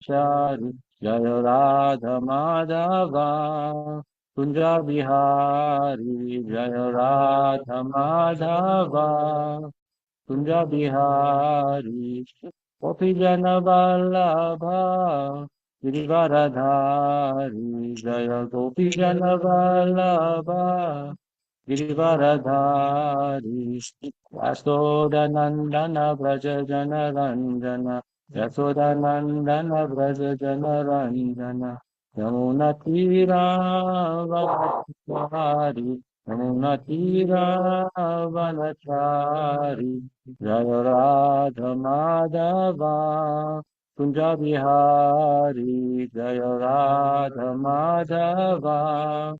Chari Jaya Radha Madhava Kunja Bihari Jaya Radha Madhava Kunja Bihari Gopi Jana Vallabha Girivaradhari Jaya Gopi Jana Vallabha Girivaradhari Yasodanandana Braja Jana Ranjana Yasodanandana Braja Jana Ranjana Yamuna Tira Vanachari Yamuna Tira Vanachari Jaya Radha Madhava Kunja Bihari Jaya Radha Madhava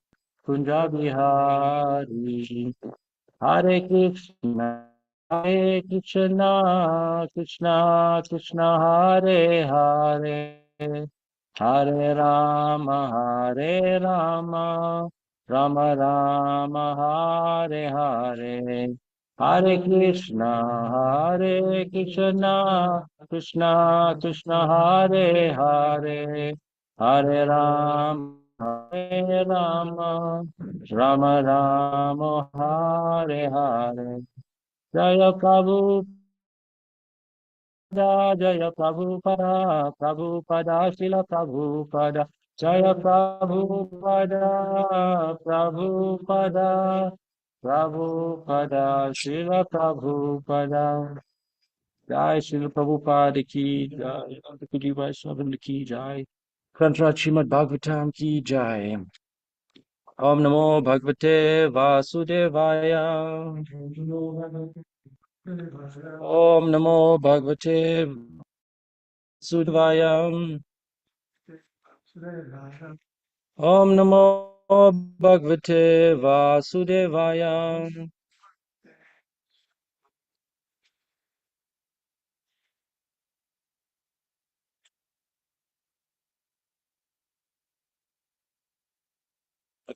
Kunja Bihari Hare Krishna Krishna Krishna Hare Hare Hare Rama Rama Rama Hare Hare Hare Krishna Krishna Krishna Hare Hare Hare Rama Rama Rama Hare Hare Jaya Prabhupada Jaya Prabhupada Prabhupada Srila Prabhupada Jaya Prabhupada Prabhupada Prabhupada Srila Prabhupada Jai Srila Prabhupada ki Jai Kuji Vaishnava ki Jai Granth Srimad Bhagavatam ki Jai Om Namo Bhagavate Vasudevaya Om Namo Bhagavate Vasudevaya Om Namo Bhagavate Vasudevaya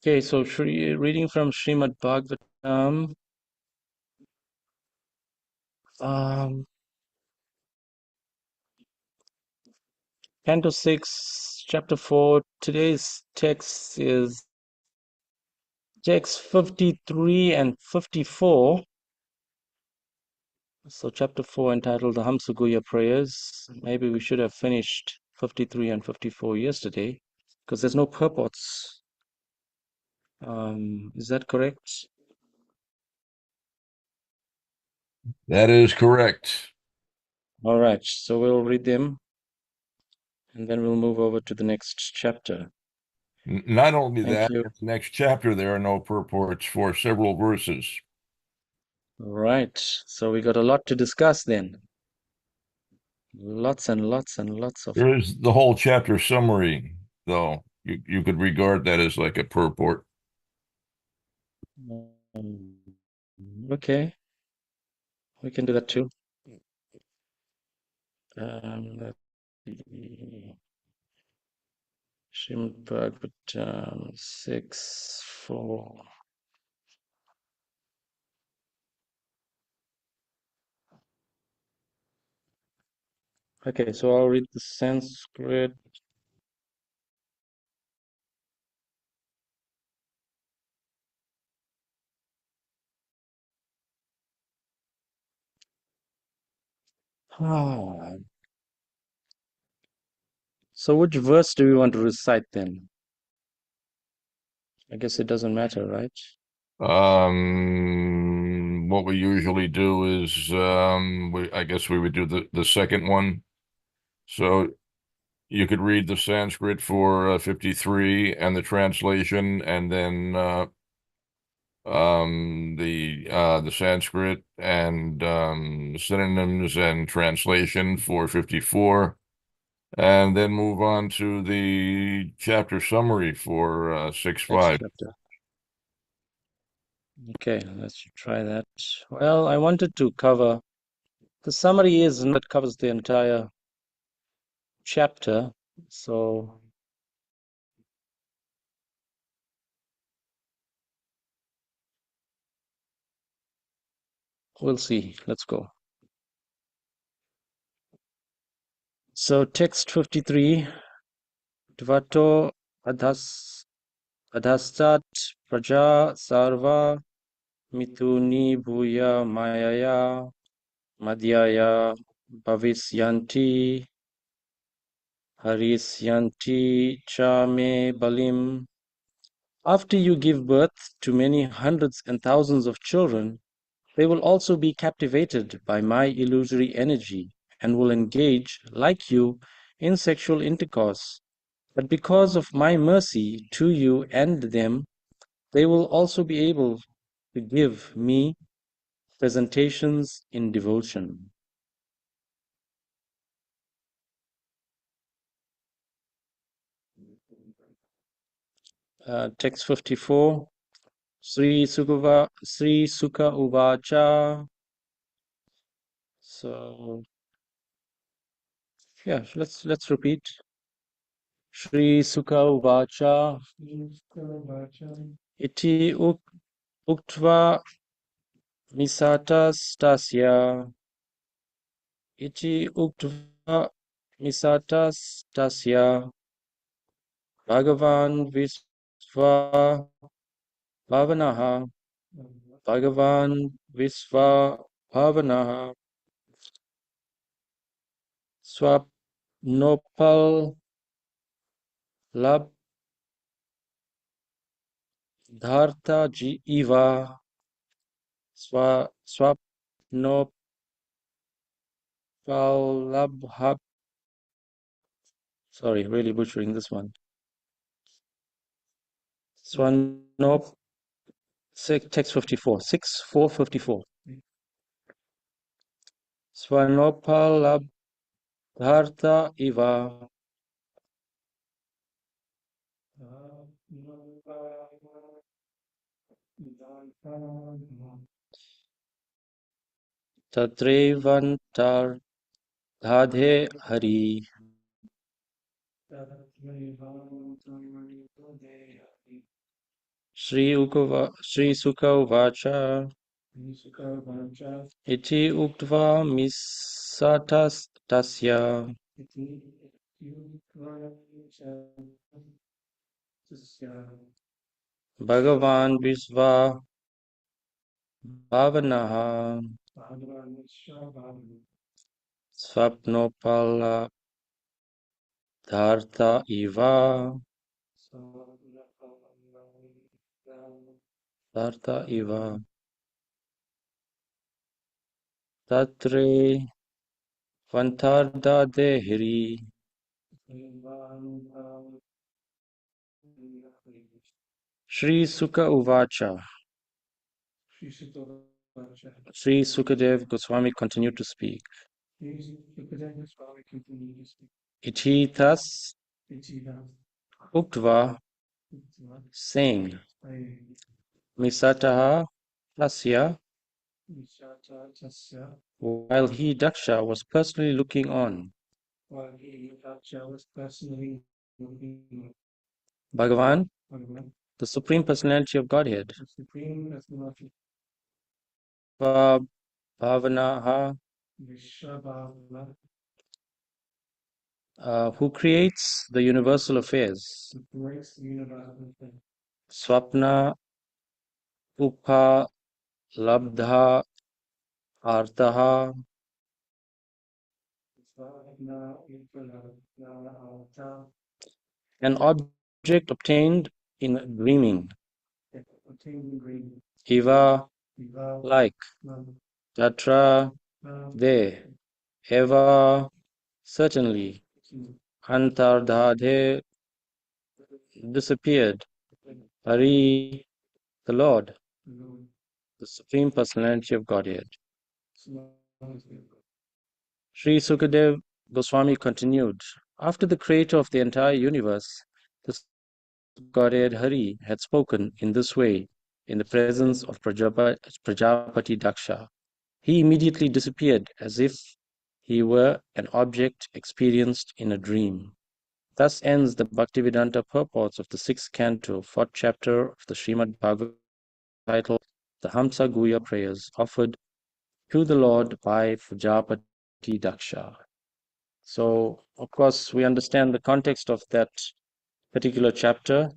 Okay, so reading from Srimad Bhagavatam, um, Canto 6, Chapter 4. Today's text is text 53 and 54. So chapter 4 entitled the Hamsaguya prayers. Maybe we should have finished 53 and 54 yesterday because there's no purports. Is that correct? That is correct. All right, so we'll read them and then we'll move over to the next chapter. Not only Thank that, you. in the next chapter, there are no purports for several verses. All right, so we got a lot to discuss then. Lots and lots and lots of. There is the whole chapter summary, though. You could regard that as like a purport. Um, okay, we can do that too. Let's see. Srimad Bhagavatam 6:4. Okay, so I'll read the Sanskrit. Ah, so which verse do we want to recite then? I guess it doesn't matter, right? What we usually do is, I guess we would do the second one. So you could read the Sanskrit for 53 and the translation, and then the Sanskrit and synonyms and translation for 54, and then move on to the chapter summary for 6.5. Chapter. Okay, let's try that. Well, I wanted to cover the summary is not covers the entire chapter, so we'll see. Let's go. So text 53, Dvato adhastat praja sarva mituni bhuya mayaya madhyaya bhavisyanti harisyanti cha me balim. After you give birth to many hundreds and thousands of children, they will also be captivated by my illusory energy and will engage, like you, in sexual intercourse. But because of my mercy to you and them, they will also be able to give me presentations in devotion. Text 54. Sri Sukha Uvacha. So yeah, let's repeat. Sri Sukha Uvacha. Iti uktva misatas tasya. Iti uktva misatas tasya. Bhagavan Visva Bhavanaha. Bhagavan Visva Bhavanaha. Swapnopal Labdharta Iva. Swapnopal Labha. Sorry, really butchering this one. Swanop, text 54, 6, 454. Swanopalabdharta iva. Tatrevantar dhadhe hari. Sri Sukha Uvacha. Iti uktva misatas tasya. Bhagavan Visva Bhavanaha. Swapnopala Dharta iva. Dharta iva. Tatre Vantarda Dehiri. Sri Sukha Uvacha. Sri Sukadev Goswami continued to speak. Iti thus Uktva, saying, Misataha Tasya, while he, Daksha, was personally looking on. Bhagavan, the Supreme Personality of Godhead, Bhavanaha, who creates the universal affairs. Swapna Upa Labdha Artaha. An object obtained in dreaming. Iva, like. Tatra, there. Eva, certainly. Antardhadhe, disappeared. Hari, the Lord, the Supreme Personality of Godhead. Sri Sukadev Goswami continued, after the creator of the entire universe, the Godhead Hari had spoken in this way in the presence of Prajapati Daksha. He immediately disappeared as if he were an object experienced in a dream. Thus ends the Bhaktivedanta purports of the 6th canto, 4th chapter of the Srimad Bhagavatam, titled The Hamsa Guya Prayers offered to the Lord by Prajapati Daksha. So, of course, we understand the context of that particular chapter.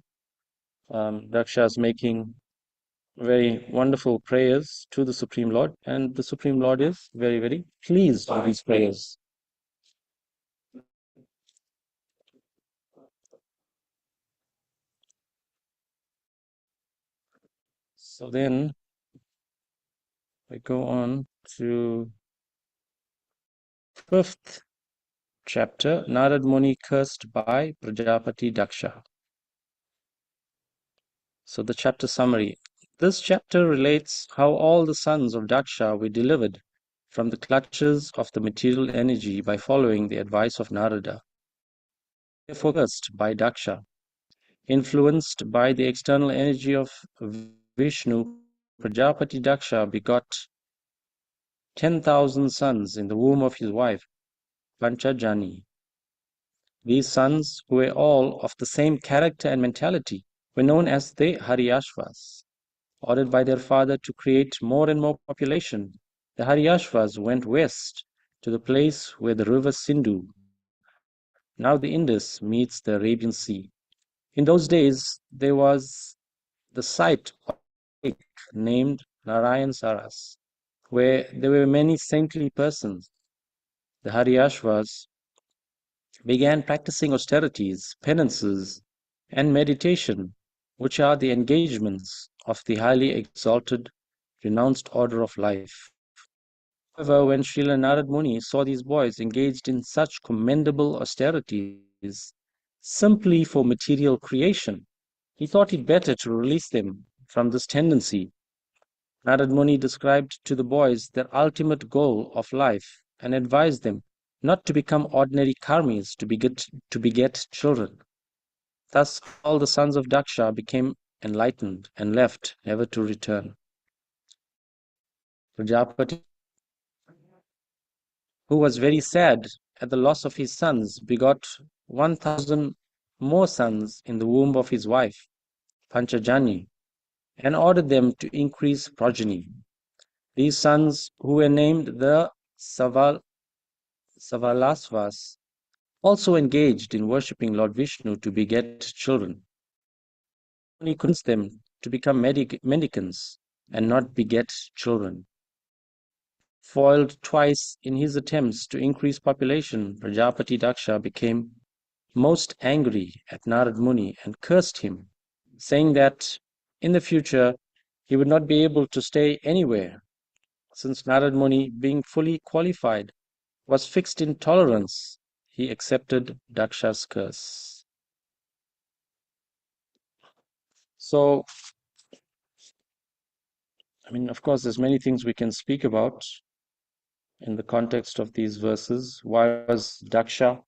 Daksha is making very wonderful prayers to the Supreme Lord, and the Supreme Lord is very, very pleased with these prayers. So then we go on to fifth chapter, Narad Muni cursed by Prajapati Daksha. So the chapter summary. This chapter relates how all the sons of Daksha were delivered from the clutches of the material energy by following the advice of Narada. Therefore cursed by Daksha, influenced by the external energy of Vishnu, Prajapati Daksha begot 10,000 sons in the womb of his wife, Panchajani. These sons, who were all of the same character and mentality, were known as the Haryashvas. Ordered by their father to create more and more population, the Haryashvas went west to the place where the river Sindhu, now the Indus, meets the Arabian Sea. In those days, there was the site of a lake named Narayan Saras, where there were many saintly persons. The Haryashvas began practicing austerities, penances, and meditation, which are the engagements of the highly exalted, renounced order of life. However, when Srila Narad Muni saw these boys engaged in such commendable austerities simply for material creation, he thought it better to release them from this tendency. Narad Muni described to the boys their ultimate goal of life and advised them not to become ordinary karmis to beget children. Thus, all the sons of Daksha became enlightened and left, never to return. Prajapati, who was very sad at the loss of his sons, begot 1,000 more sons in the womb of his wife, Panchajani, and ordered them to increase progeny. These sons, who were named the Savalasvas, also engaged in worshipping Lord Vishnu to beget children. He convinced them to become mendicants and not beget children. Foiled twice in his attempts to increase population, Prajapati Daksha became most angry at Narad Muni and cursed him, saying that in the future he would not be able to stay anywhere, since Narad Muni, being fully qualified, was fixed in tolerance. He accepted Daksha's curse. So, I mean, of course, there's many things we can speak about in the context of these verses. Why was Daksha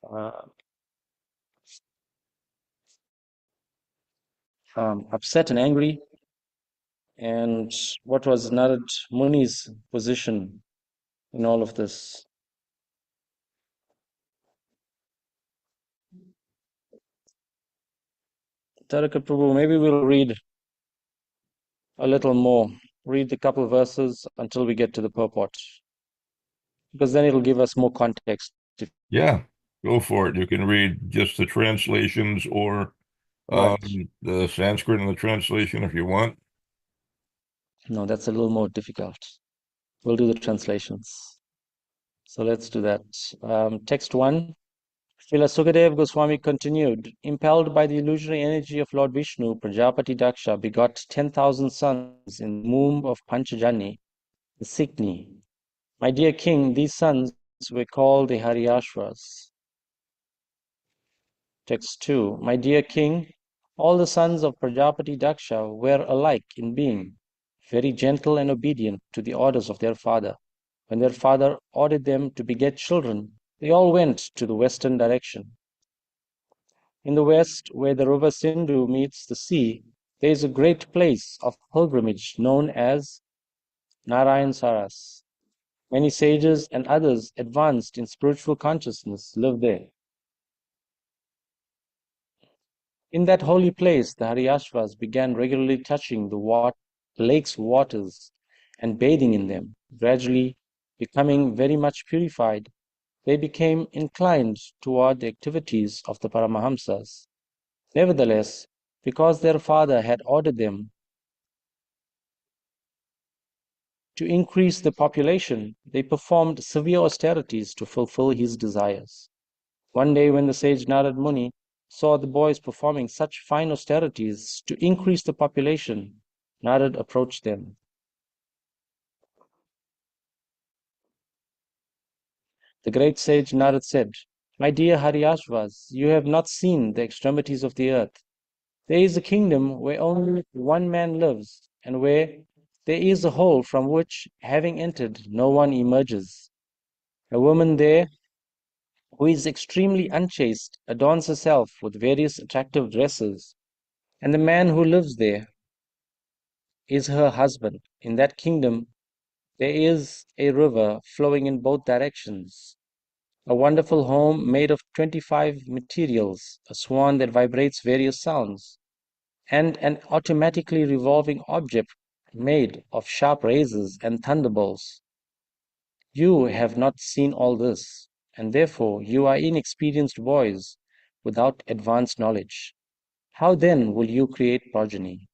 uh, upset and angry? And what was Narad Muni's position in all of this? Taraka Prabhu, maybe we'll read a little more, read the couple verses until we get to the purport, because then it'll give us more context. Yeah, go for it. You can read just the translations or Right. the Sanskrit and the translation if you want. No, that's a little more difficult. We'll do the translations. So let's do that. Text 1. Srila Sukadev Goswami continued, impelled by the illusory energy of Lord Vishnu, Prajapati Daksha begot 10,000 sons in the womb of Panchajani, the Sikni. My dear king, these sons were called the Haryashvas. Text 2. My dear king, all the sons of Prajapati Daksha were alike in being, very gentle and obedient to the orders of their father. When their father ordered them to beget children, they all went to the western direction. In the west, where the river Sindhu meets the sea, there is a great place of pilgrimage known as Narayan Saras. Many sages and others advanced in spiritual consciousness live there. In that holy place, the Haryashvas began regularly touching the lake's waters and bathing in them, gradually becoming very much purified. they became inclined toward the activities of the Paramahamsas. Nevertheless, because their father had ordered them to increase the population, they performed severe austerities to fulfill his desires. One day, when the sage Narad Muni saw the boys performing such fine austerities to increase the population, Narad approached them. The great sage Narad said, "My dear Haryashvas, you have not seen the extremities of the earth. There is a kingdom where only one man lives, and where there is a hole from which, having entered, no one emerges. A woman there, who is extremely unchaste, adorns herself with various attractive dresses, and the man who lives there is her husband. In that kingdom, there is a river flowing in both directions, a wonderful home made of 25 materials, a swan that vibrates various sounds, and an automatically revolving object made of sharp razors and thunderbolts. You have not seen all this, and therefore you are inexperienced boys without advanced knowledge. How then will you create progeny?"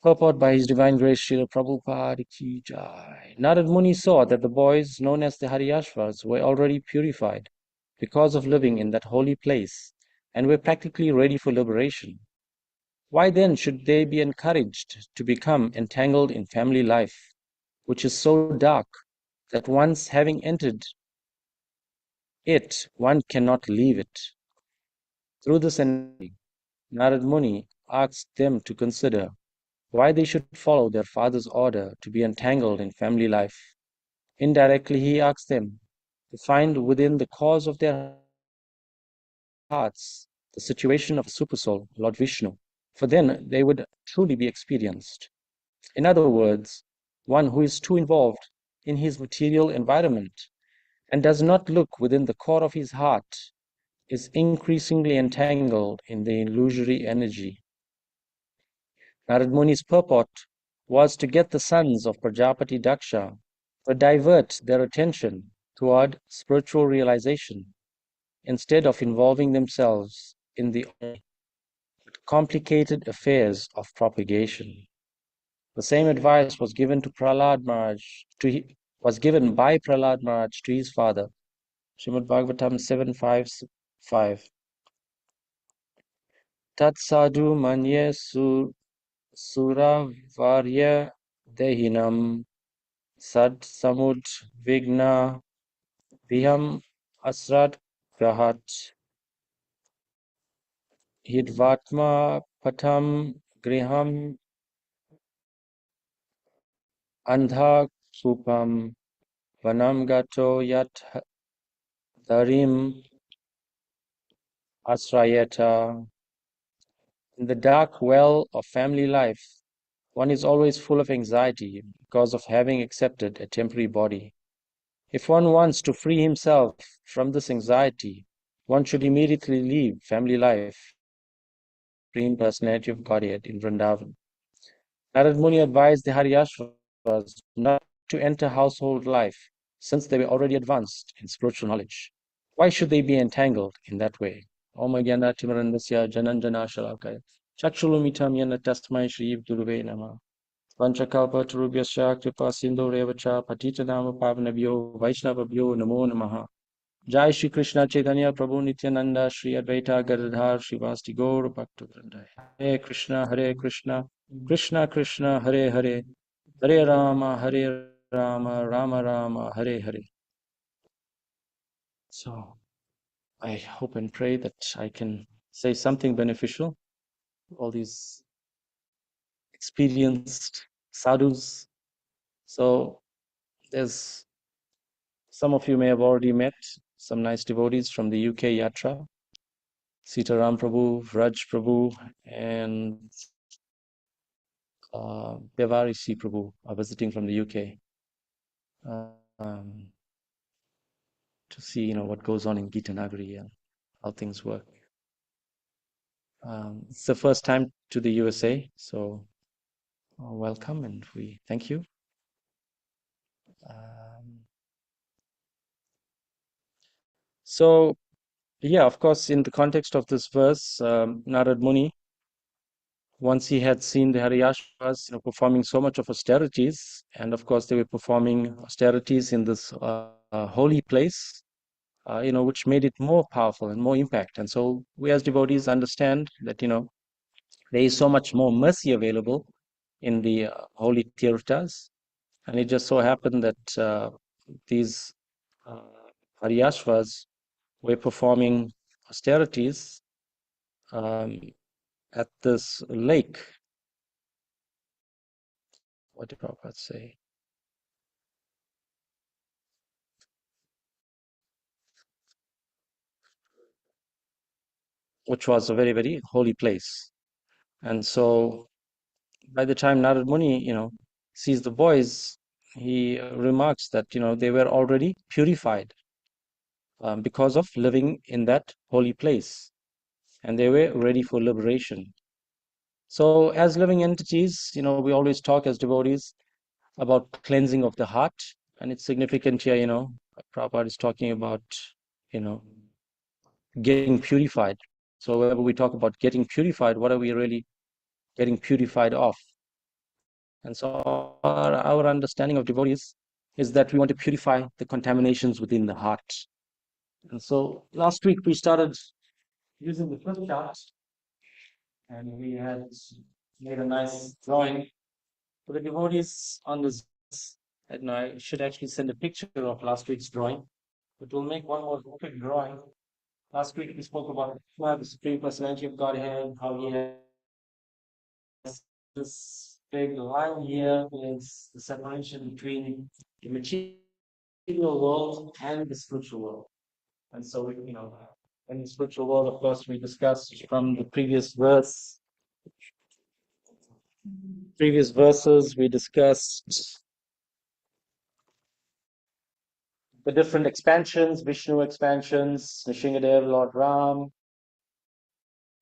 Purport by His Divine Grace Srila Prabhupada Ki Jai. Narad Muni saw that the boys, known as the Haryashvas, were already purified because of living in that holy place and were practically ready for liberation. Why then should they be encouraged to become entangled in family life, which is so dark that once having entered it, one cannot leave it? Through this analogy, Narad Muni asked them to consider why they should follow their father's order to be entangled in family life. Indirectly, he asked them to find within the cause of their hearts the situation of a supersoul, Lord Vishnu, for then they would truly be experienced. In other words, one who is too involved in his material environment and does not look within the core of his heart is increasingly entangled in the illusory energy. Narad Muni's purport was to get the sons of Prajapati Daksha to divert their attention toward spiritual realization instead of involving themselves in the complicated affairs of propagation. The same advice was given to Prahlad Maharaj, was given by Prahlad Maharaj to his father. Srimad Bhagavatam 7.5.5. Tat sadhu manye suravarya dehinam sad samud vigna viham asrat grahat hidvatma patam griham andha kupam vanam gato yat dharim asrayata. In the dark well of family life, one is always full of anxiety because of having accepted a temporary body. If one wants to free himself from this anxiety, one should immediately leave family life, Supreme Personality of Godhead in Vrindavan. Narad Muni advised the Haryashvas not to enter household life, since they were already advanced in spiritual knowledge. Why should they be entangled in that way? Om Jnana Timarandasya Jananjana Shalakaya Chakshulumitam Yana Tasmai Shri Guruve Nama Vanchakalpa Turubhyasya Kripa Sindhu Revacha Patita Nama Pavanabhyo Vaishnavabhyo Namo Namaha. Jai Shri Krishna Chaitanya Prabhu Nityananda Shri Advaita Gadadhar Shivasti Gaur Bhaktavranda. Hare Krishna Krishna Krishna Hare Hare Hare Rama Rama Rama Hare Hare. So I hope and pray that I can say something beneficial to all these experienced sadhus. So there's some of you may have already met some nice devotees from the UK Yatra. Sitaram Prabhu, Vraj Prabhu, and Devarisi Prabhu are visiting from the UK um, to see, what goes on in Gita Nagari and how things work. It's the first time to the USA, so welcome and we thank you. Um, So, yeah, of course, in the context of this verse, Narad Muni, once he had seen the Haryashvas, performing so much of austerities, and of course they were performing austerities in this holy place, which made it more powerful and more impact. And so we as devotees understand that, there is so much more mercy available in the holy tirthas. And it just so happened that these uh, Haryashvas were performing austerities um, at this lake. What did Prabhupada say? Which was a very, very holy place. And so by the time Narad Muni, sees the boys, he remarks that, they were already purified because of living in that holy place, and they were ready for liberation. So as living entities, we always talk as devotees about cleansing of the heart, and it's significant here, Prabhupada is talking about, you know, getting purified. So whenever we talk about getting purified, what are we really getting purified of? And so our understanding of devotees is that we want to purify the contaminations within the heart. And so last week we started using the flip chart, and we had made a nice drawing for the devotees on this. And I should actually send a picture of last week's drawing, but we'll make one more quick drawing. Last week we spoke about the Supreme Personality of Godhead, how he has this big line here is the separation between the material world and the spiritual world. And so, in the spiritual world, of course, we discussed from the previous verses, we discussed the different expansions, Vishnu expansions, Nishingadev, Lord Ram,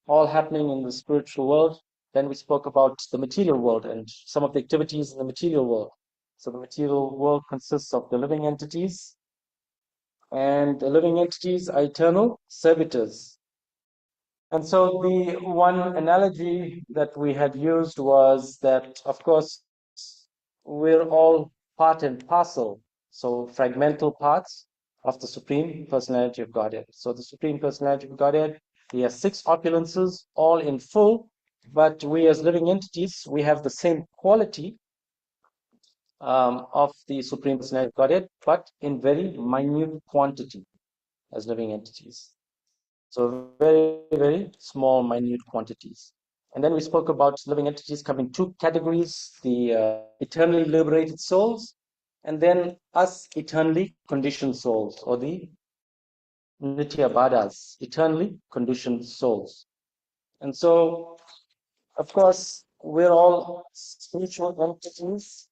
all happening in the spiritual world. Then we spoke about the material world and some of the activities in the material world. So the material world consists of the living entities, and the living entities are eternal servitors. And so the one analogy that we had used was that, of course, we're all part and parcel, so fragmental parts of the Supreme Personality of Godhead. So the Supreme Personality of Godhead, he has six opulences, all in full, but we as living entities, we have the same quality of the Supreme Personality of Godhead, but in very minute quantity as living entities. So very, very small, minute quantities. And then we spoke about living entities coming in two categories, the eternally liberated souls, and then us eternally conditioned souls, or the Nitya eternally conditioned souls. And so, of course, we're all spiritual entities,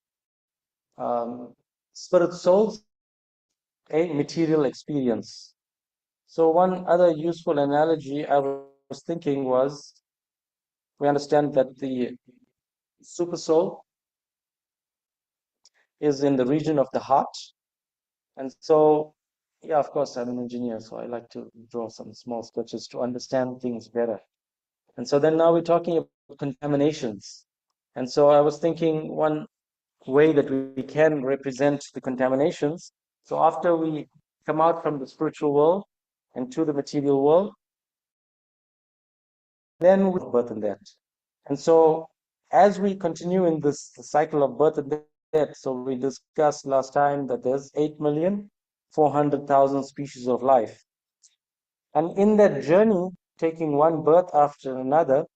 spirit souls, a material experience. So one other useful analogy I was thinking was, we understand that the super soul is in the region of the heart. And so, yeah, of course, I'm an engineer, so I like to draw some small sketches to understand things better. And so then now we're talking about contaminations. And so I was thinking one way that we can represent the contaminations. So after we come out from the spiritual world and to the material world, then we birth and death. And so as we continue in this cycle of birth and death, so we discussed last time that there's 8,400,000 species of life. And in that journey, taking one birth after another,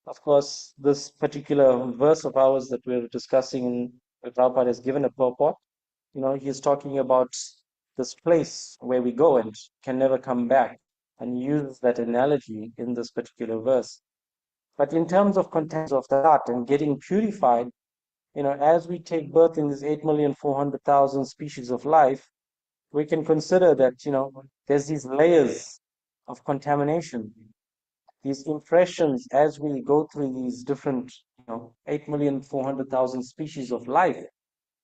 of course, this particular verse of ours that we're discussing, Prabhupada has given a purport. He's talking about this place where we go and can never come back, and use that analogy in this particular verse. But in terms of content of the heart and getting purified, as we take birth in this 8,400,000 species of life, we can consider that, there's these layers of contamination, these impressions as we go through these different, 8,400,000 species of life.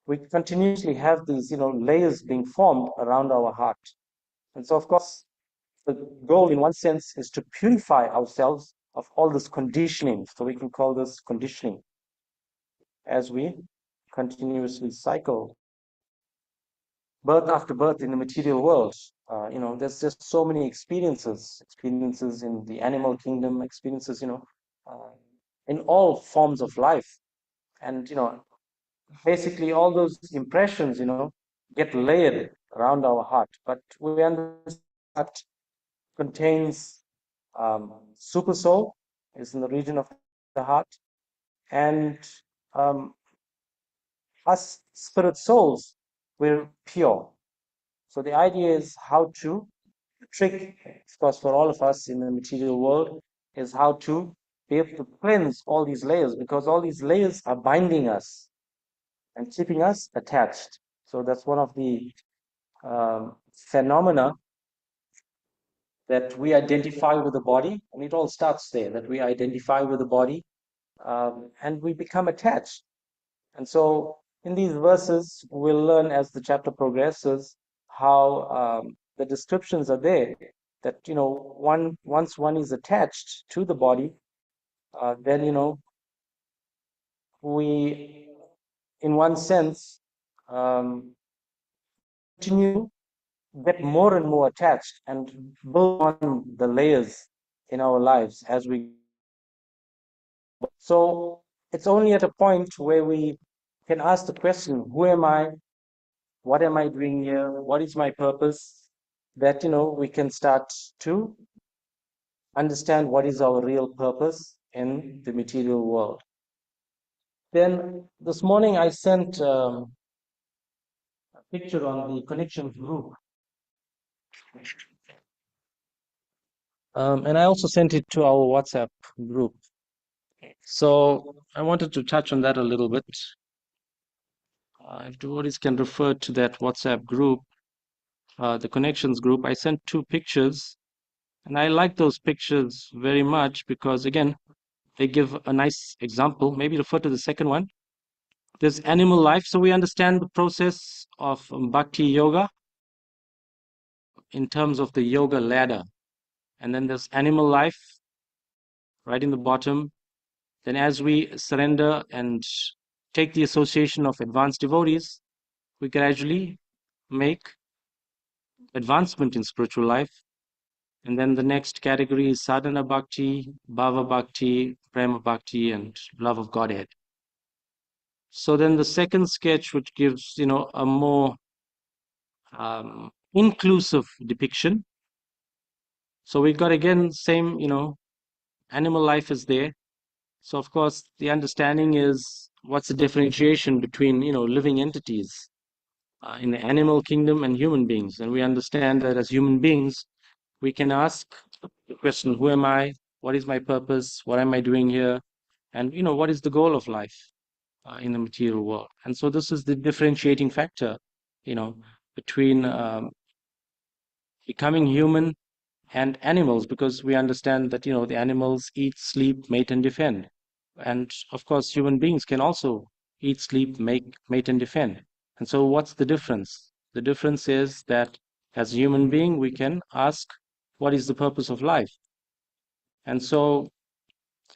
We continuously have these, layers being formed around our heart. And so, of course, the goal, in one sense, is to purify ourselves of all this conditioning. So we can call this conditioning as we continuously cycle birth after birth in the material world. There's just so many experiences in the animal kingdom, experiences, uh, in all forms of life. And, basically all those impressions, get layered around our heart. But we understand that contains super soul, is in the region of the heart, and um, us spirit souls, we're pure. So the idea is how to trick, of course, for all of us in the material world, is how to be able to cleanse all these layers, because all these layers are binding us and keeping us attached. So that's one of the phenomena that we identify with the body, and it all starts there, that we identify with the body, and we become attached. And so in these verses, we'll learn as the chapter progresses how the descriptions are there, that, once one is attached to the body, then, we, in one sense, continue get more and more attached and build on the layers in our lives as we. So it's only at a point where we can ask the question, who am I? What am I doing here? What is my purpose? That, we can start to understand what is our real purpose in the material world. Then this morning I sent a picture on the connections group. And I also sent it to our WhatsApp group. So I wanted to touch on that a little bit. If devotees can refer to that WhatsApp group, the connections group, I sent 2 pictures, and I like those pictures very much because, again, they give a nice example. Maybe refer to the second one. There's animal life, so we understand the process of bhakti yoga in terms of the yoga ladder. And then there's animal life right in the bottom. Then as we surrender and take the association of advanced devotees, we gradually make advancement in spiritual life. And then the next category is sadhana bhakti, bhava bhakti, prema bhakti, and love of Godhead. So then the second sketch, which gives, a more inclusive depiction. So we've got, again, same, animal life is there. So of course the understanding is, what's the differentiation between, living entities in the animal kingdom and human beings? And we understand that as human beings, we can ask the question, who am I? What is my purpose? What am I doing here? And, what is the goal of life in the material world? And so this is the differentiating factor, between becoming human and animals, because we understand that, the animals eat, sleep, mate, and defend. And of course, human beings can also eat, sleep, mate, and defend. And so what's the difference? The difference is that as a human being, we can ask, what is the purpose of life? And so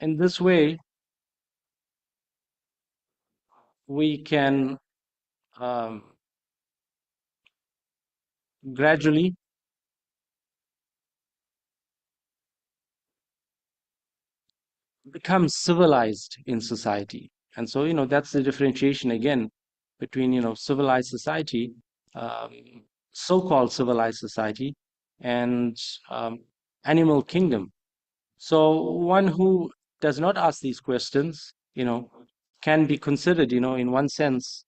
in this way, we can gradually become civilized in society. And so, that's the differentiation again between, civilized society, um, so-called civilized society, and animal kingdom. So one who does not ask these questions, can be considered, in one sense,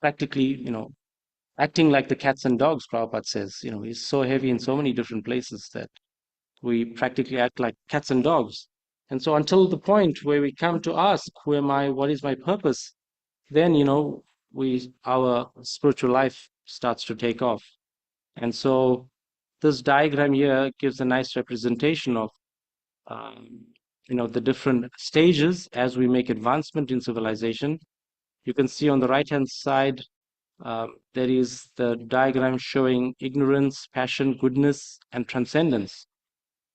practically, acting like the cats and dogs, Prabhupada says. He's so heavy in so many different places that we practically act like cats and dogs. And so until the point where we come to ask, who am I? What is my purpose? Then, our spiritual life starts to take off. And so this diagram here gives a nice representation of, the different stages as we make advancement in civilization. You can see on the right-hand side, There is the diagram showing ignorance, passion, goodness, and transcendence.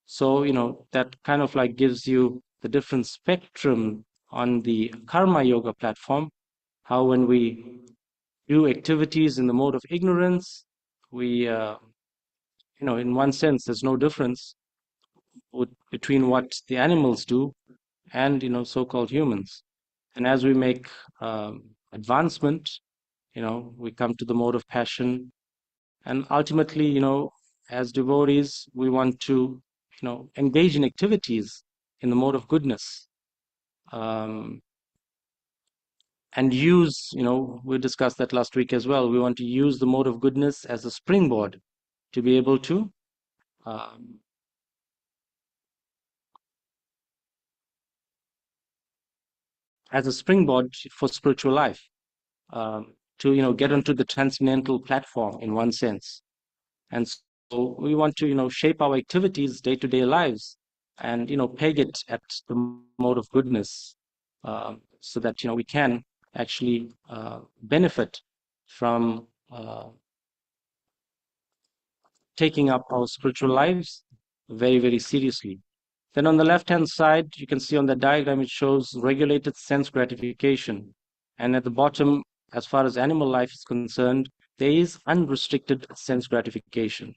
So, that kind of like gives you the different spectrum on the karma yoga platform, how when we do activities in the mode of ignorance, we, in one sense, there's no difference between what the animals do and, so-called humans. And as we make advancement, we come to the mode of passion. And ultimately, as devotees, we want to, engage in activities in the mode of goodness. Um, and use, we discussed that last week as well. We want to use the mode of goodness as a springboard to be able to um, as a springboard for spiritual life, to get onto the transcendental platform in one sense. And so we want to shape our activities, day-to-day lives, and peg it at the mode of goodness, so that we can actually benefit from taking up our spiritual lives very, very seriously. Then on the left-hand side, you can see on the diagram, it shows regulated sense gratification. And at the bottom, as far as animal life is concerned, there is unrestricted sense gratification.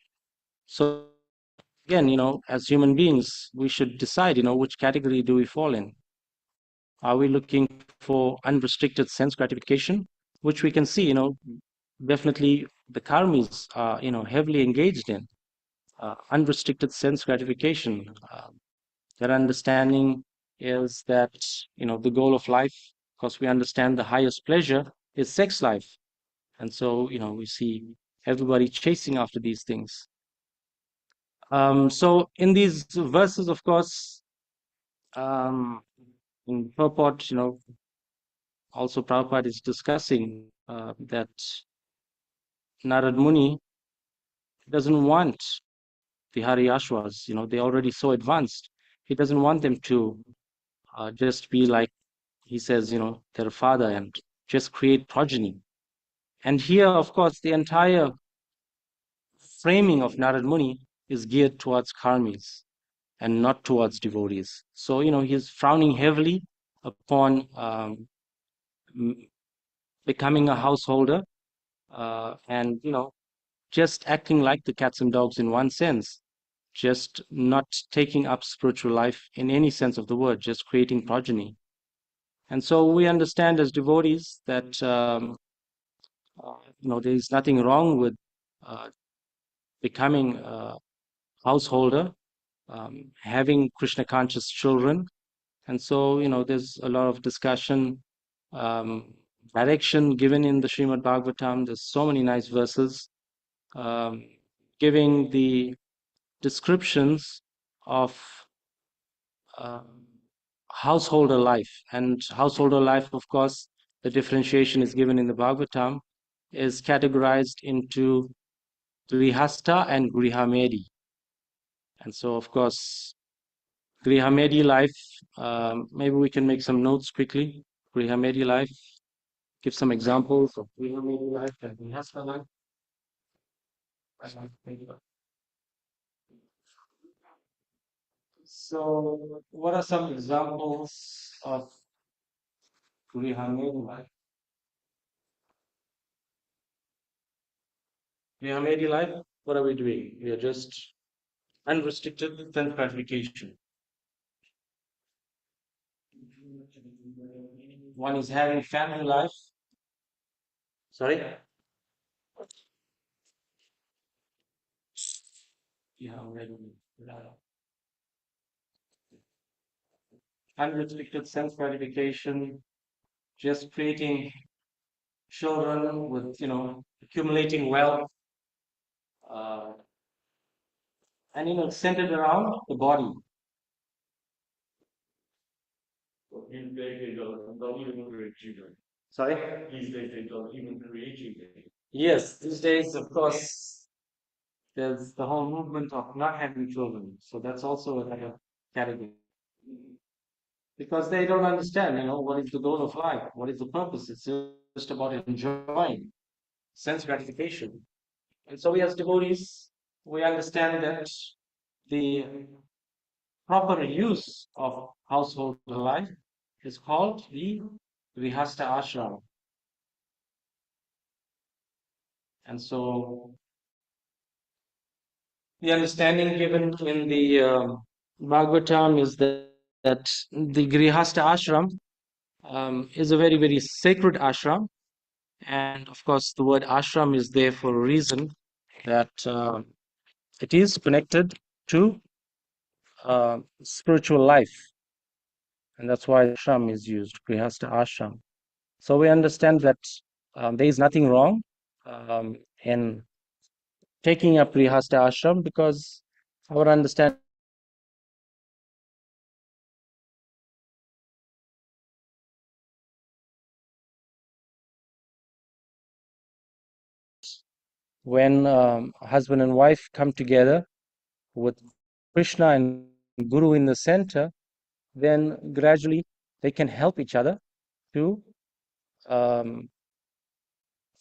So again, as human beings, we should decide, which category do we fall in? Are we looking for unrestricted sense gratification, which we can see, definitely the karmis are, heavily engaged in unrestricted sense gratification. Their understanding is that, the goal of life, because we understand the highest pleasure is sex life. And so, we see everybody chasing after these things. So in these verses, of course, in purport, also Prabhupada is discussing that Narad Muni doesn't want the Hariyashvas, they're already so advanced. He doesn't want them to just be like, he says, their father and just create progeny. And here, of course, the entire framing of Narad Muni is geared towards karmis and not towards devotees. So, he's frowning heavily upon becoming a householder and, just acting like the cats and dogs in one sense, just not taking up spiritual life in any sense of the word, just creating progeny. And so we understand as devotees that, there is nothing wrong with uh, becoming a householder, having Krishna conscious children. And so, there's a lot of discussion, um, direction given in the Srimad Bhagavatam. There's so many nice verses um, giving the descriptions of um, householder life. And householder life, of course, the differentiation is given in the Bhagavatam, is categorized into Grihastha and Grihamedi. And so, of course, Grihamedi life, maybe we can make some notes quickly. Grihamedi life, give some examples of Grihamedi life and Grihastha life. So, what are some examples of Grihamedi life? Grihamedi life, what are we doing? We are just unrestricted self gratification. One is having family life. Sorry? Yeah, unrestricted self gratification, just creating children with, accumulating wealth, uh, and, centered around the body. These days they don't even create children. Sorry? These days they don't even create children. Yes, these days, of course, there's the whole movement of not having children. So that's also another category. Because they don't understand, what is the goal of life? What is the purpose? It's just about enjoying. sense gratification. And so we as devotees, we understand that the proper use of household life is called the Grihastha ashram. And so the understanding given in the Bhagavatam is that the Grihastha ashram is a very, very sacred ashram. And of course, the word ashram is there for a reason that it is connected to spiritual life. And that's why ashram is used, Grihastha ashram. So we understand that there is nothing wrong in taking up Grihastha ashram because our understanding when husband and wife come together with Krishna and Guru in the center, then gradually they can help each other to um,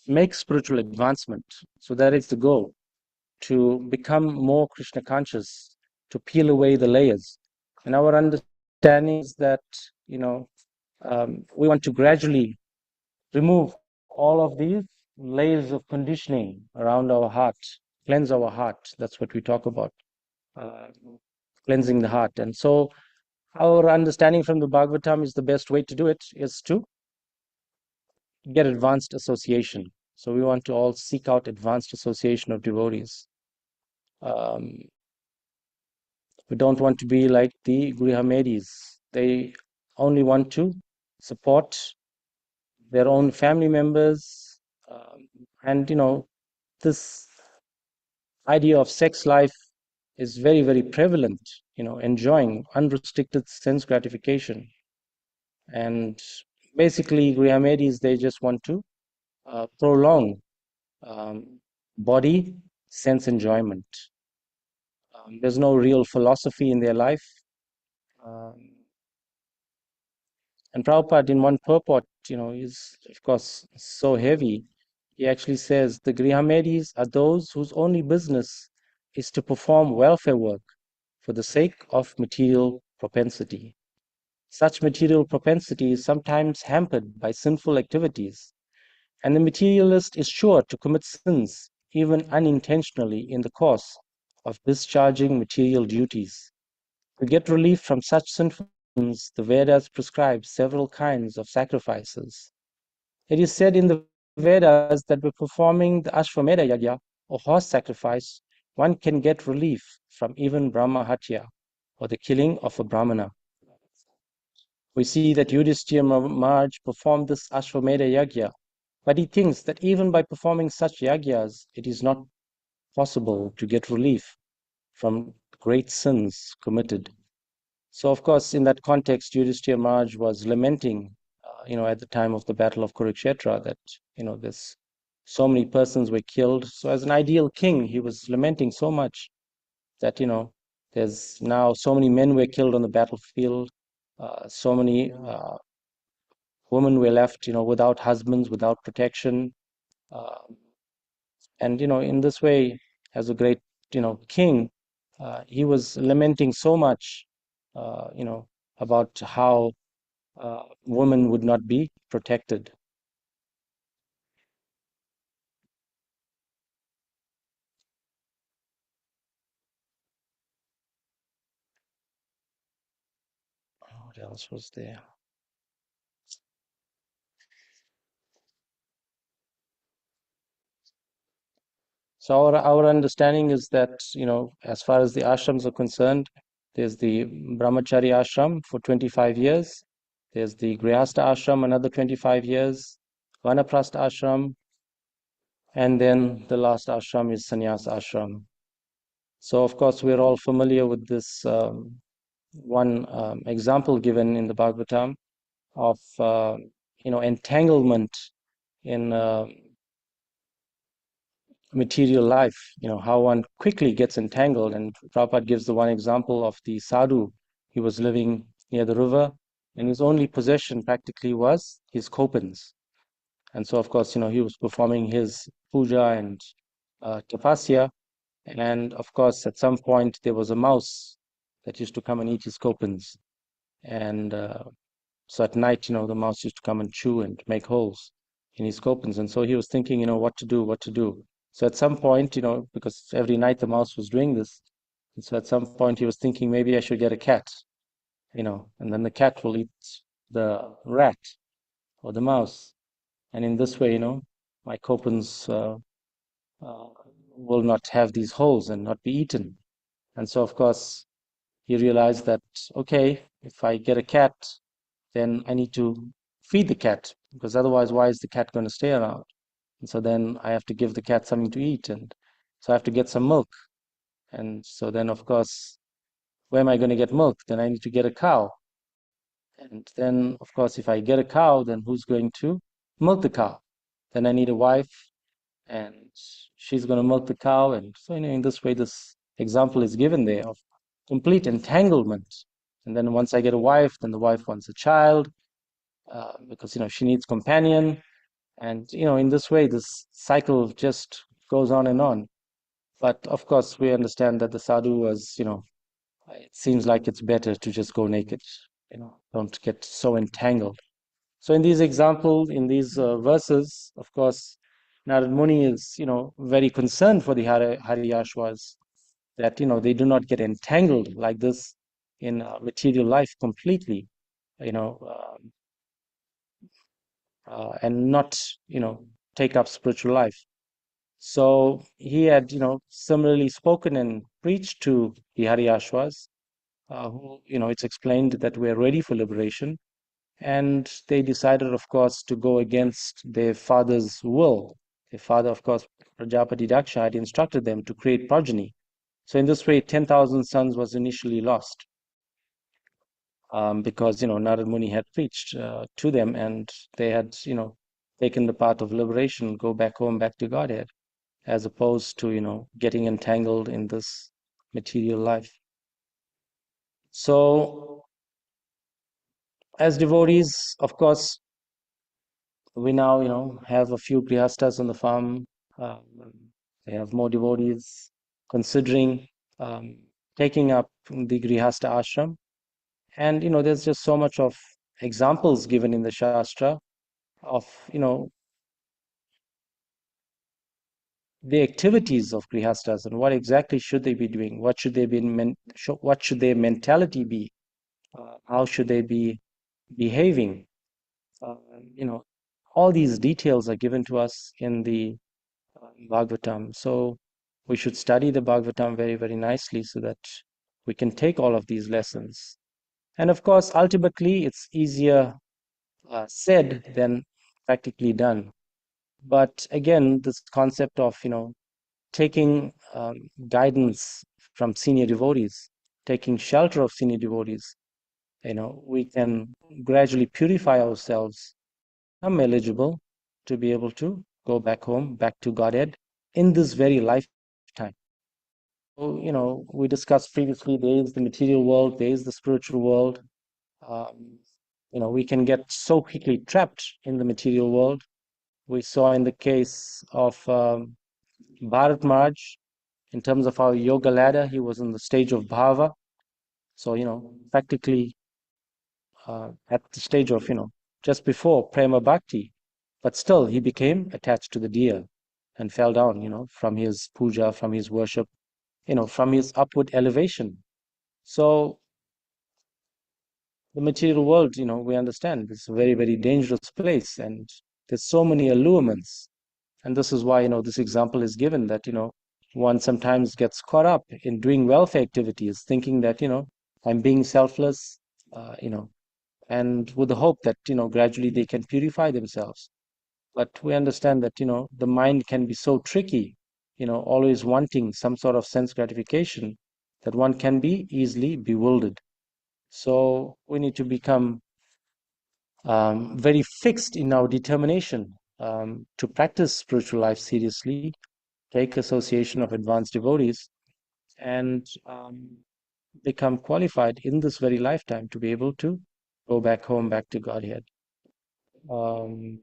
make spiritual advancement. So that is the goal, to become more Krishna conscious, to peel away the layers. And our understanding is that, we want to gradually remove all of these layers of conditioning around our heart, cleanse our heart. That's what we talk about, uh, cleansing the heart. And so our understanding from the Bhagavatam is the best way to do it is to get advanced association. So we want to all seek out advanced association of devotees. Um, we don't want to be like the Grihamedis. They only want to support their own family members. And, this idea of sex life is very, very prevalent, enjoying unrestricted sense gratification. And basically, Grihamedis, they just want to prolong body sense enjoyment. There's no real philosophy in their life. Um, and Prabhupada, in one purport, is of course so heavy. He actually says the Grihamedis are those whose only business is to perform welfare work for the sake of material propensity. Such material propensity is sometimes hampered by sinful activities, and the materialist is sure to commit sins, even unintentionally, in the course of discharging material duties. To get relief from such sinful sins, the Vedas prescribe several kinds of sacrifices. It is said in the Vedas that by performing the Ashwamedha Yajna, or horse sacrifice, one can get relief from even Brahma Hatya, or the killing of a Brahmana. We see that Yudhishthira Maharaj performed this Ashwamedha Yajna, but he thinks that even by performing such yajnas, it is not possible to get relief from great sins committed. So, of course, in that context, Yudhishthira Maharaj was lamenting, at the time of the Battle of Kurukshetra, that, this so many persons were killed. So, as an ideal king, he was lamenting so much that, there's now so many men were killed on the battlefield, so many women were left, without husbands, without protection. Uh, and, in this way, as a great, king, he was lamenting so much, about how women would not be protected. What else was there? So our understanding is that, as far as the ashrams are concerned, there's the Brahmachari ashram for 25 years. There's the Grihastha ashram, another 25 years. Vanaprastha ashram. And then the last ashram is Sannyas ashram. So, of course, we're all familiar with this one example given in the Bhagavatam of, entanglement in material life, how one quickly gets entangled. And Prabhupada gives the one example of the sadhu. He was living near the river, and his only possession practically was his kopans. And so, of course, he was performing his puja and tapasya. And of course, at some point, there was a mouse that used to come and eat his copings. And so at night, the mouse used to come and chew and make holes in his copings. And so he was thinking, what to do, what to do. So at some point, because every night the mouse was doing this, and so at some point he was thinking maybe I should get a cat, and then the cat will eat the rat or the mouse. And in this way, my copings uh, will not have these holes and not be eaten. And so, of course, he realized that, okay, if I get a cat, then I need to feed the cat, because otherwise, why is the cat going to stay around? And so then I have to give the cat something to eat, and so I have to get some milk. And so then, of course, where am I going to get milk? Then I need to get a cow. And then, of course, if I get a cow, then who's going to milk the cow? Then I need a wife, and she's going to milk the cow. And so, in this way, this example is given there of complete entanglement. And then once I get a wife, then the wife wants a child, because she needs companion. And in this way, this cycle just goes on and on. But of course, we understand that the sadhu was, it seems like it's better to just go naked. Don't get so entangled. So in these examples, in these verses, of course, Narad Muni is, very concerned for the Haryashvas, that, they do not get entangled like this in material life completely, you know, and not, take up spiritual life. So he had, similarly spoken and preached to the Haryashvas, who, it's explained that we're ready for liberation. And they decided, of course, to go against their father's will. Their father, of course, Prajapati Daksha, had instructed them to create progeny. So in this way, 10,000 sons was initially lost, because, Narad Muni had preached to them, and they had, taken the path of liberation, go back home, back to Godhead, as opposed to, getting entangled in this material life. So as devotees, of course, we now, have a few grihastas on the farm. Um, they have more devotees considering taking up the grihasta ashram. And, there's just so much of examples given in the Shastra of, the activities of grihastas and what exactly should they be doing, what should what should their mentality be, how should they be behaving. Uh, all these details are given to us in the Bhagavatam. So we should study the Bhagavatam very, very nicely so that we can take all of these lessons. And of course, ultimately, it's easier said than practically done. But again, this concept of, taking guidance from senior devotees, taking shelter of senior devotees, we can gradually purify ourselves, become eligible to be able to go back home, back to Godhead in this very lifetime. So, we discussed previously, there is the material world, there is the spiritual world. We can get so quickly trapped in the material world. We saw in the case of Bharat Maharaj, in terms of our yoga ladder, he was in the stage of bhava. So, practically at the stage of, just before prema bhakti, but still he became attached to the deer and fell down, from his puja, from his worship, from his upward elevation. So the material world, we understand it's a very, very dangerous place, and there's so many allurements. And this is why, this example is given that, one sometimes gets caught up in doing welfare activities, thinking that, I'm being selfless, and with the hope that, gradually they can purify themselves. But we understand that, the mind can be so tricky, always wanting some sort of sense gratification, that one can be easily bewildered. So we need to become very fixed in our determination to practice spiritual life seriously, take association of advanced devotees, and become qualified in this very lifetime to be able to go back home, back to Godhead. Um,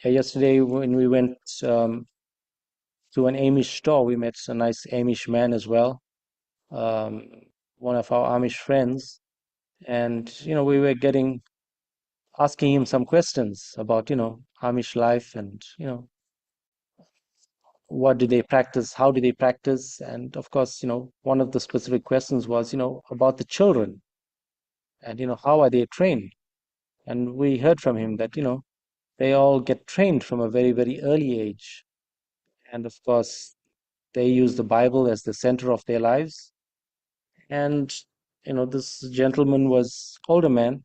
Yesterday when we went to an Amish store, we met a nice Amish man as well, um, one of our Amish friends, and we were asking him some questions about Amish life and what do they practice, how do they practice, and of course one of the specific questions was about the children and how are they trained, and we heard from him that they all get trained from a very very early age, and of course they use the Bible as the center of their lives. And this gentleman was older man.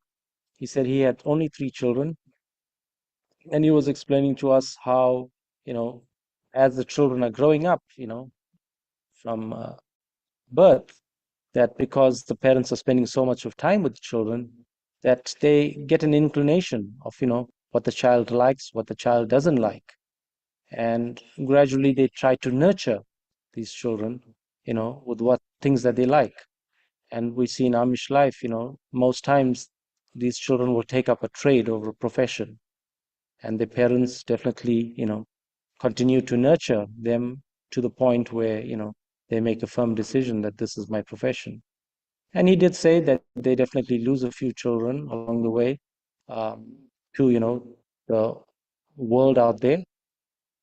He said he had only 3 children, and he was explaining to us how you know as the children are growing up from birth, that because the parents are spending so much of time with the children, that they get an inclination of what the child likes, what the child doesn't like, and gradually they try to nurture these children with what things that they like. And we see in Amish life most times these children will take up a trade or a profession, and the parents definitely continue to nurture them to the point where they make a firm decision that this is my profession. And he did say that they definitely lose a few children along the way, um, to the world out there.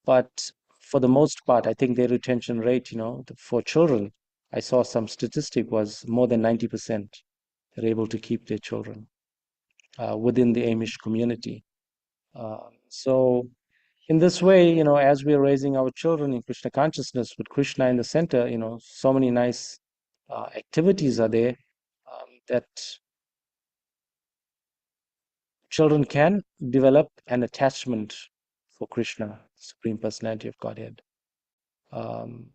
But for the most part, I think their retention rate, for children, I saw some statistic was more than 90%. They're able to keep their children within the Amish community. So in this way, as we're raising our children in Krishna consciousness with Krishna in the center, so many nice activities are there, that children can develop an attachment for Krishna, Supreme Personality of Godhead. Um,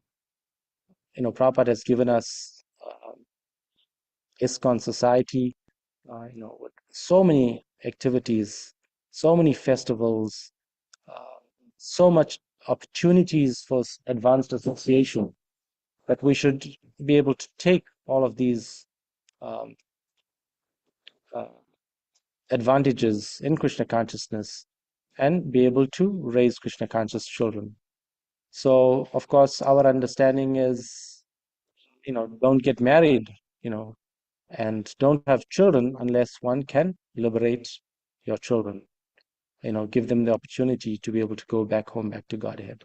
Prabhupada has given us ISKCON society, with so many activities, so many festivals, uh, so much opportunities for advanced association, that we should be able to take all of these um, uh, advantages in Krishna consciousness and be able to raise Krishna conscious children. So, of course, our understanding is, don't get married, and don't have children unless one can liberate your children, give them the opportunity to be able to go back home, back to Godhead.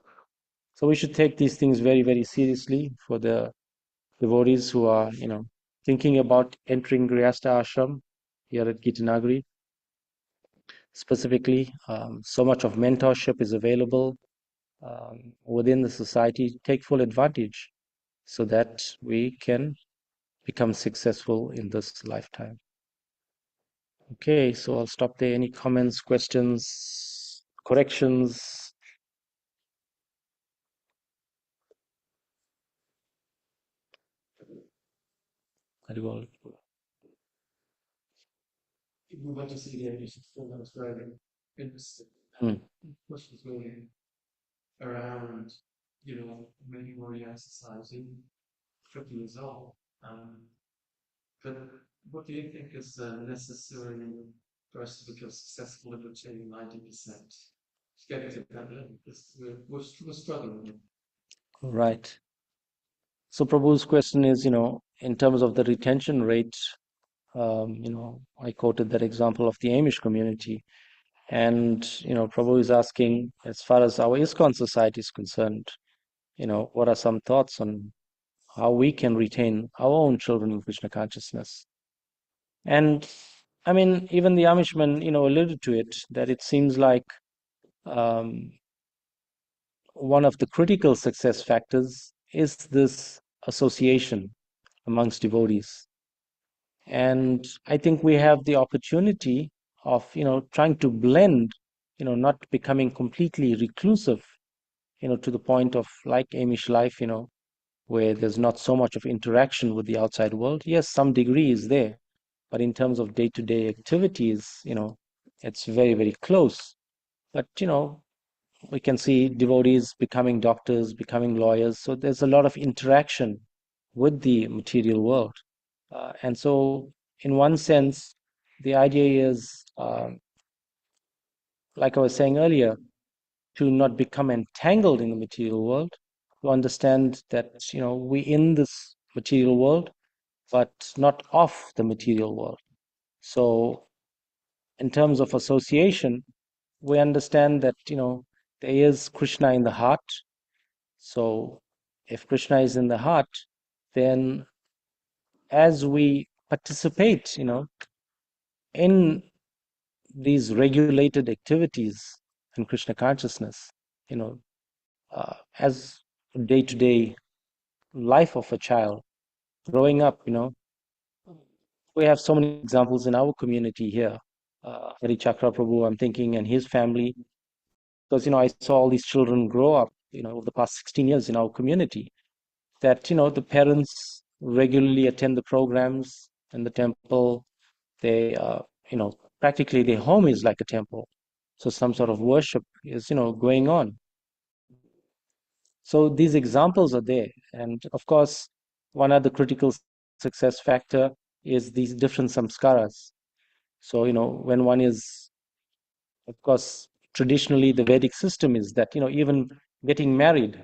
So we should take these things very, very seriously for the devotees who are, thinking about entering Grihastha ashram here at Gita Nagari. Specifically, so much of mentorship is available within the society. Take full advantage so that we can become successful in this lifetime. Okay, so I'll stop there. Any comments, questions, corrections? Very well. We went to see the animation film. That was very interesting. Hmm. The question was really around, maybe more exercising, 50 years old. But what do you think is necessary for us to become successful in achieving 90%? To get to that level, because we're struggling. Right. So Prabhu's question is, in terms of the retention rate, I quoted that example of the Amish community. And, Prabhu is asking, as far as our ISKCON society is concerned, what are some thoughts on how we can retain our own children in Krishna consciousness? And I mean, even the Amishmen, alluded to it, that it seems like um, one of the critical success factors is this association amongst devotees. And I think we have the opportunity of, trying to blend, not becoming completely reclusive, to the point of like Amish life, where there's not so much of interaction with the outside world. Yes, some degree is there, but in terms of day-to-day activities, it's very, very close. But, we can see devotees becoming doctors, becoming lawyers. So there's a lot of interaction with the material world. And so, in one sense, the idea is, like I was saying earlier, to not become entangled in the material world, to understand that, we're in this material world, but not of the material world. So in terms of association, we understand that, there is Krishna in the heart. So if Krishna is in the heart, then as we participate, in these regulated activities in Krishna consciousness, as day-to-day life of a child growing up, we have so many examples in our community here. Hari Chakra Prabhu, I'm thinking, and his family, because, I saw all these children grow up, over the past 16 years in our community, that, the parents regularly attend the programs in the temple. They, practically their home is like a temple. So some sort of worship is, going on. So these examples are there. And of course, one other critical success factor is these different samskaras. So, when one is, of course, traditionally the Vedic system is that, even getting married,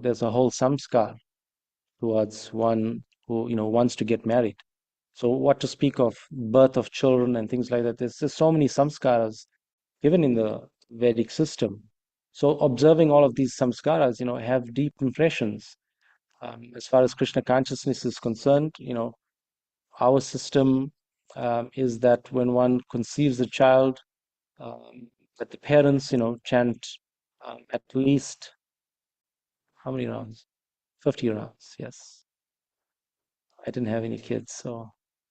there's a whole samskar towards one who, wants to get married. So what to speak of birth of children and things like that? There's just so many samskaras given in the Vedic system. So observing all of these samskaras, have deep impressions. As far as Krishna consciousness is concerned, our system is that when one conceives a child, that the parents, chant at least how many rounds? 50 rounds, yes. I didn't have any kids, so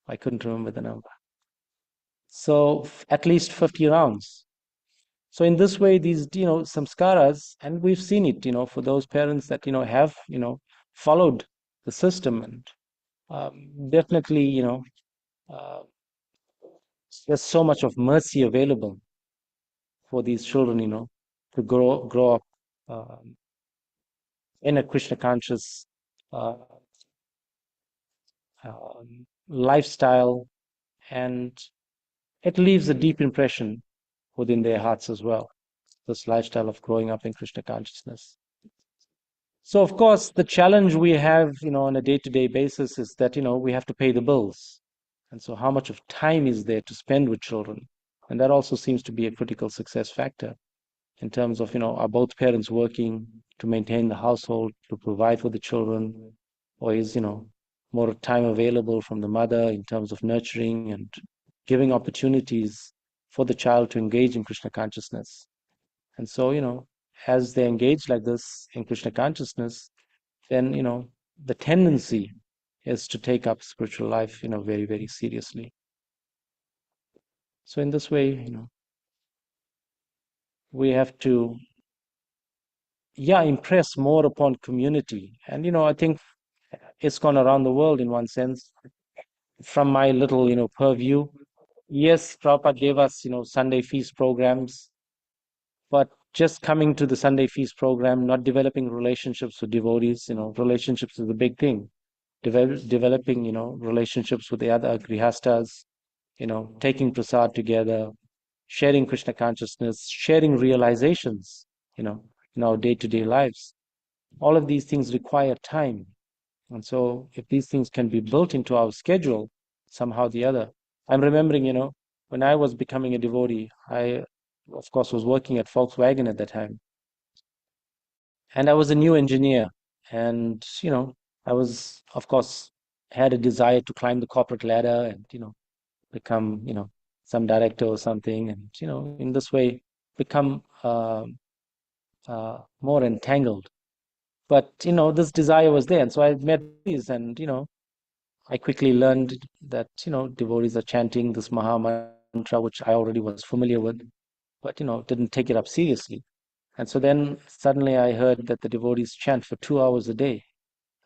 I couldn't remember the number. So at least 50 rounds. So in this way, these, samskaras, and we've seen it, for those parents that, have, followed the system, and definitely, uh, there's so much of mercy available for these children, to grow up in a Krishna conscious uh, lifestyle, and it leaves a deep impression within their hearts as well, this lifestyle of growing up in Krishna consciousness. So of course, the challenge we have, on a day-to-day basis is that, we have to pay the bills. And so how much of time is there to spend with children? And that also seems to be a critical success factor in terms of, are both parents working to maintain the household, to provide for the children, or is, more time available from the mother in terms of nurturing and giving opportunities for the child to engage in Krishna consciousness. And so, as they engage like this in Krishna consciousness, then, the tendency is to take up spiritual life, very, very seriously. So in this way, we have to, impress more upon community. And, I think it's gone around the world in one sense. From my little, purview, yes, Prabhupada gave us, Sunday feast programs, but just coming to the Sunday feast program, not developing relationships with devotees, relationships is a big thing. Developing, relationships with the other grihastas, taking prasad together, sharing Krishna consciousness, sharing realizations, in our day-to-day lives. All of these things require time. And so if these things can be built into our schedule, somehow or the other. I'm remembering, when I was becoming a devotee, I, of course, was working at Volkswagen at that time. And I was a new engineer. And, I was, of course, had a desire to climb the corporate ladder and, become, some director or something. And, in this way, become more entangled. But, this desire was there. And so I met these, and, I quickly learned that, devotees are chanting this Maha Mantra, which I already was familiar with, but, didn't take it up seriously. And so then suddenly I heard that the devotees chant for 2 hours a day.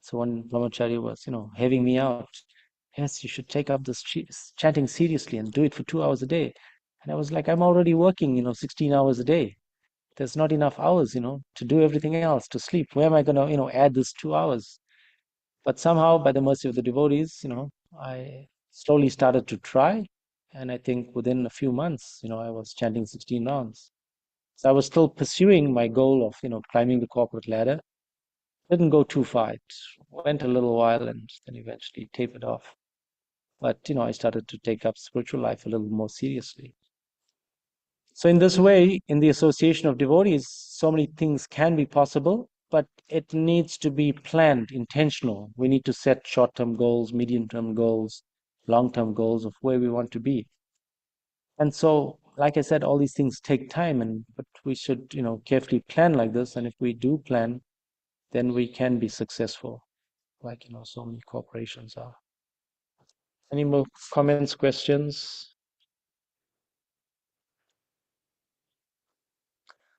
So one brahmachari was, having me out. Yes, you should take up this chanting seriously and do it for 2 hours a day. And I was like, I'm already working, 16 hours a day. There's not enough hours, to do everything else, to sleep. Where am I going to, add this 2 hours? But somehow, by the mercy of the devotees, I slowly started to try. And I think within a few months, I was chanting 16 rounds. So I was still pursuing my goal of, climbing the corporate ladder. Didn't go too far. It went a little while and then eventually tapered off. But, I started to take up spiritual life a little more seriously. So in this way, in the association of devotees, so many things can be possible, but it needs to be planned, intentional. We need to set short-term goals, medium-term goals, long-term goals of where we want to be. And so, like I said, all these things take time, but we should, carefully plan like this. And if we do plan, then we can be successful, like, so many corporations are. Any more comments, questions?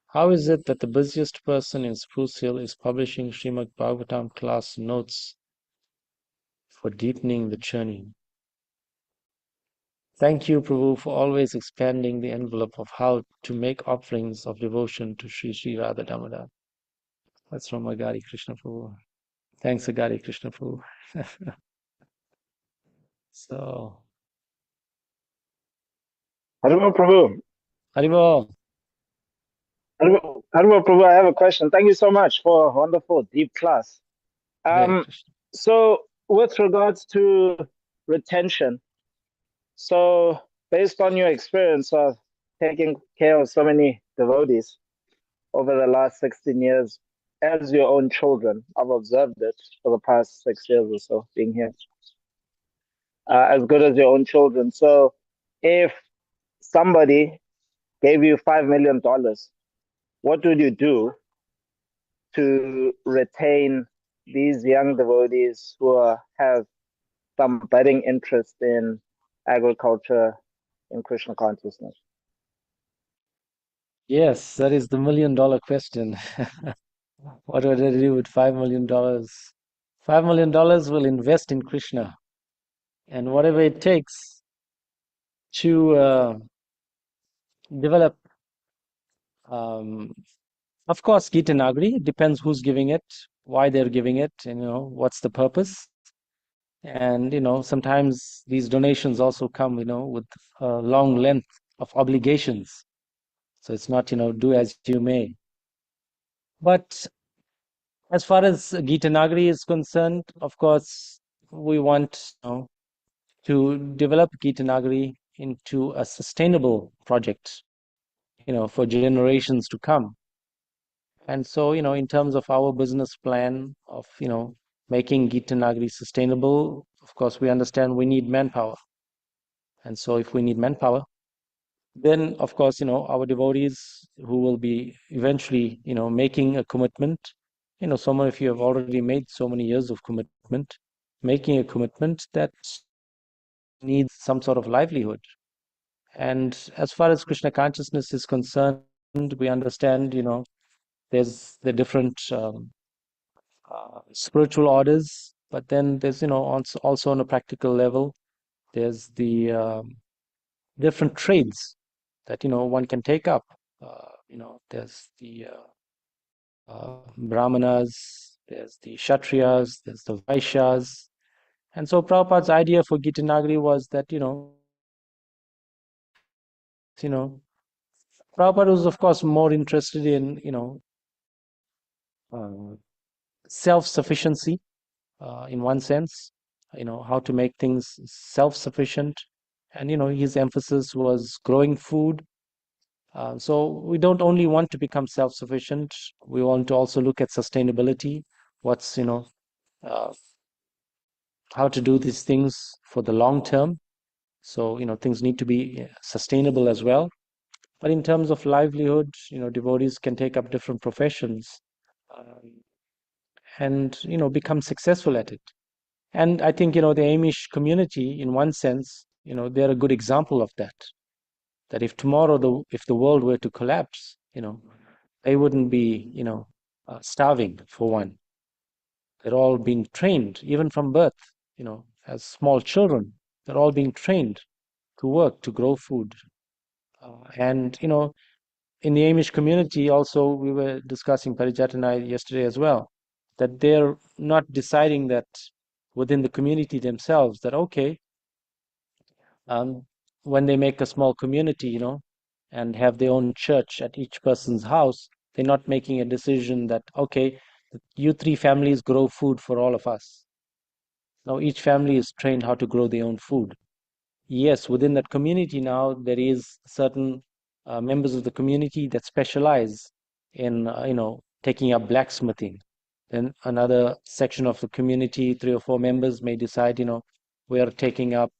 How is it that the busiest person in Spruce Hill is publishing Srimad Bhagavatam class notes for deepening the churning? Thank you, Prabhu, for always expanding the envelope of how to make offerings of devotion to Sri Sri Radha Damodar. That's from Nagari Krishna Prabhu. Thanks, Nagari Krishna Prabhu. So, Haribol Prabhu. Haribol. Haribol Prabhu, I have a question. Thank you so much for a wonderful, deep class. So, with regards to retention, so based on your experience of taking care of so many devotees over the last 16 years as your own children, I've observed it for the past 6 years or so being here, as good as your own children. So, if somebody gave you $5 million, what would you do to retain these young devotees who have some budding interest in agriculture and Krishna consciousness? Yes, that is the $1 million question. What would I do with $5 million? $5 million will invest in Krishna, and whatever it takes to develop, of course, Gita Nagari. It depends who's giving it, why they're giving it, and what's the purpose. And sometimes these donations also come, with a long length of obligations. So it's not, do as you may. But as far as Gita Nagari is concerned, of course, we want, to develop Gita Nagari into a sustainable project, for generations to come. And so, in terms of our business plan of, making Gita Nagari sustainable, of course, we understand we need manpower. And so if we need manpower, then of course, our devotees who will be eventually, making a commitment, some of you have already made so many years of commitment, making a commitment that needs some sort of livelihood. And as far as Krishna consciousness is concerned, we understand, there's the different spiritual orders, but then there's, also on a practical level, there's the different trades that, one can take up. There's the Brahmanas, there's the Kshatriyas, there's the Vaishyas. And so Prabhupada's idea for Gita Nagari was that, Prabhupada was, of course, more interested in, self-sufficiency, in one sense, how to make things self-sufficient. And, his emphasis was growing food. So we don't only want to become self-sufficient, we want to also look at sustainability, what's, how to do these things for the long term. So, things need to be sustainable as well. But in terms of livelihood, devotees can take up different professions, and, become successful at it. And I think, the Amish community, in one sense, they're a good example of that. That if tomorrow, if the world were to collapse, they wouldn't be, starving, for one. They're all being trained, even from birth, as small children. They're all being trained to work, to grow food. And, in the Amish community also, we were discussing Parijat and I yesterday as well, that they're not deciding that within the community themselves that, okay, when they make a small community, and have their own church at each person's house, they're not making a decision that, okay, you three families grow food for all of us. Now each family is trained how to grow their own food. Yes, within that community now, there is certain members of the community that specialize in, taking up blacksmithing. Then another section of the community, 3 or 4 members may decide, we are taking up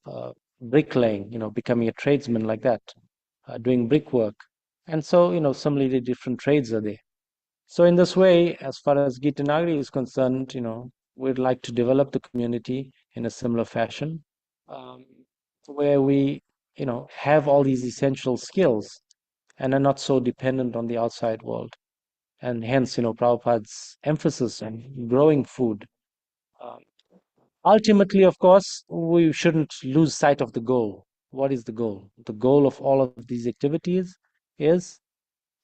bricklaying, becoming a tradesman like that, doing brickwork. And so, similarly, different trades are there. So in this way, as far as Gita Nagari is concerned, we'd like to develop the community in a similar fashion, um, where we, have all these essential skills and are not so dependent on the outside world. And hence, Prabhupada's emphasis on growing food. Um, Ultimately, of course, we shouldn't lose sight of the goal. What is the goal? The goal of all of these activities is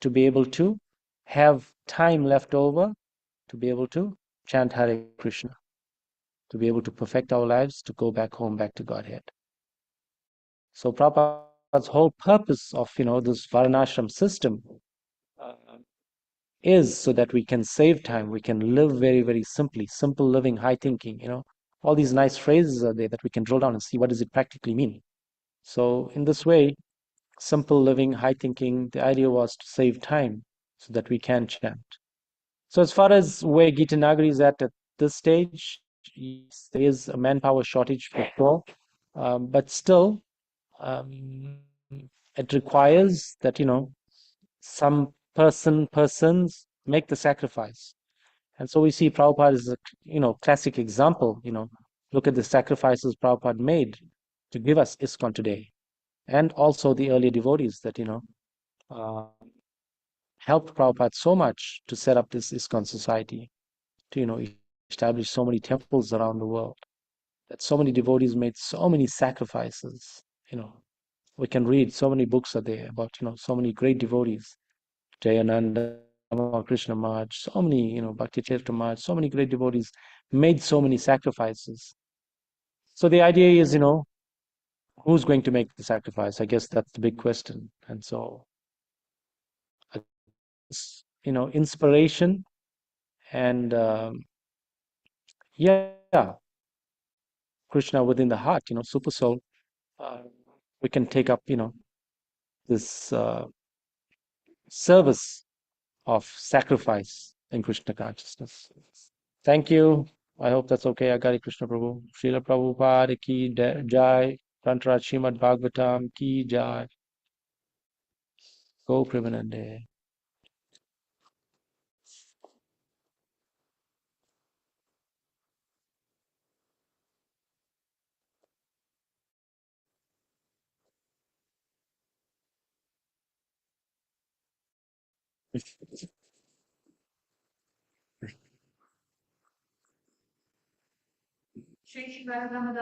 to be able to have time left over to be able to chant Hare Krishna, to be able to perfect our lives, to go back home, back to Godhead. So Prabhupada's whole purpose of, this Varnashram system uh, is so that we can save time, we can live very, very simply, simple living, high thinking, all these nice phrases are there that we can drill down and see what does it practically mean. So in this way, simple living, high thinking, the idea was to save time so that we can chant. So as far as where Gita Nagari is at this stage, yes, there is a manpower shortage for sure, but still, it requires that, some persons make the sacrifice. And so we see Prabhupada is a, classic example, look at the sacrifices Prabhupada made to give us ISKCON today. And also the earlier devotees that, uh, helped Prabhupada so much to set up this ISKCON society, to, establish so many temples around the world, that so many devotees made so many sacrifices. We can read so many books are there about, so many great devotees, Jayananda, Krishna Maharaj, so many, Bhakti Chaitra Maharaj, so many great devotees made so many sacrifices. So the idea is, who's going to make the sacrifice? I guess that's the big question. And so, inspiration and yeah, Krishna within the heart, super soul, uh, we can take up, this service of sacrifice in Krishna consciousness. Thank you. I hope that's okay. Agari Krishna Prabhu. Srila Prabhupada ki jai. Tantra Srimad Bhagavatam ki jai. Go Premanande. Shri Shri Bhagavatam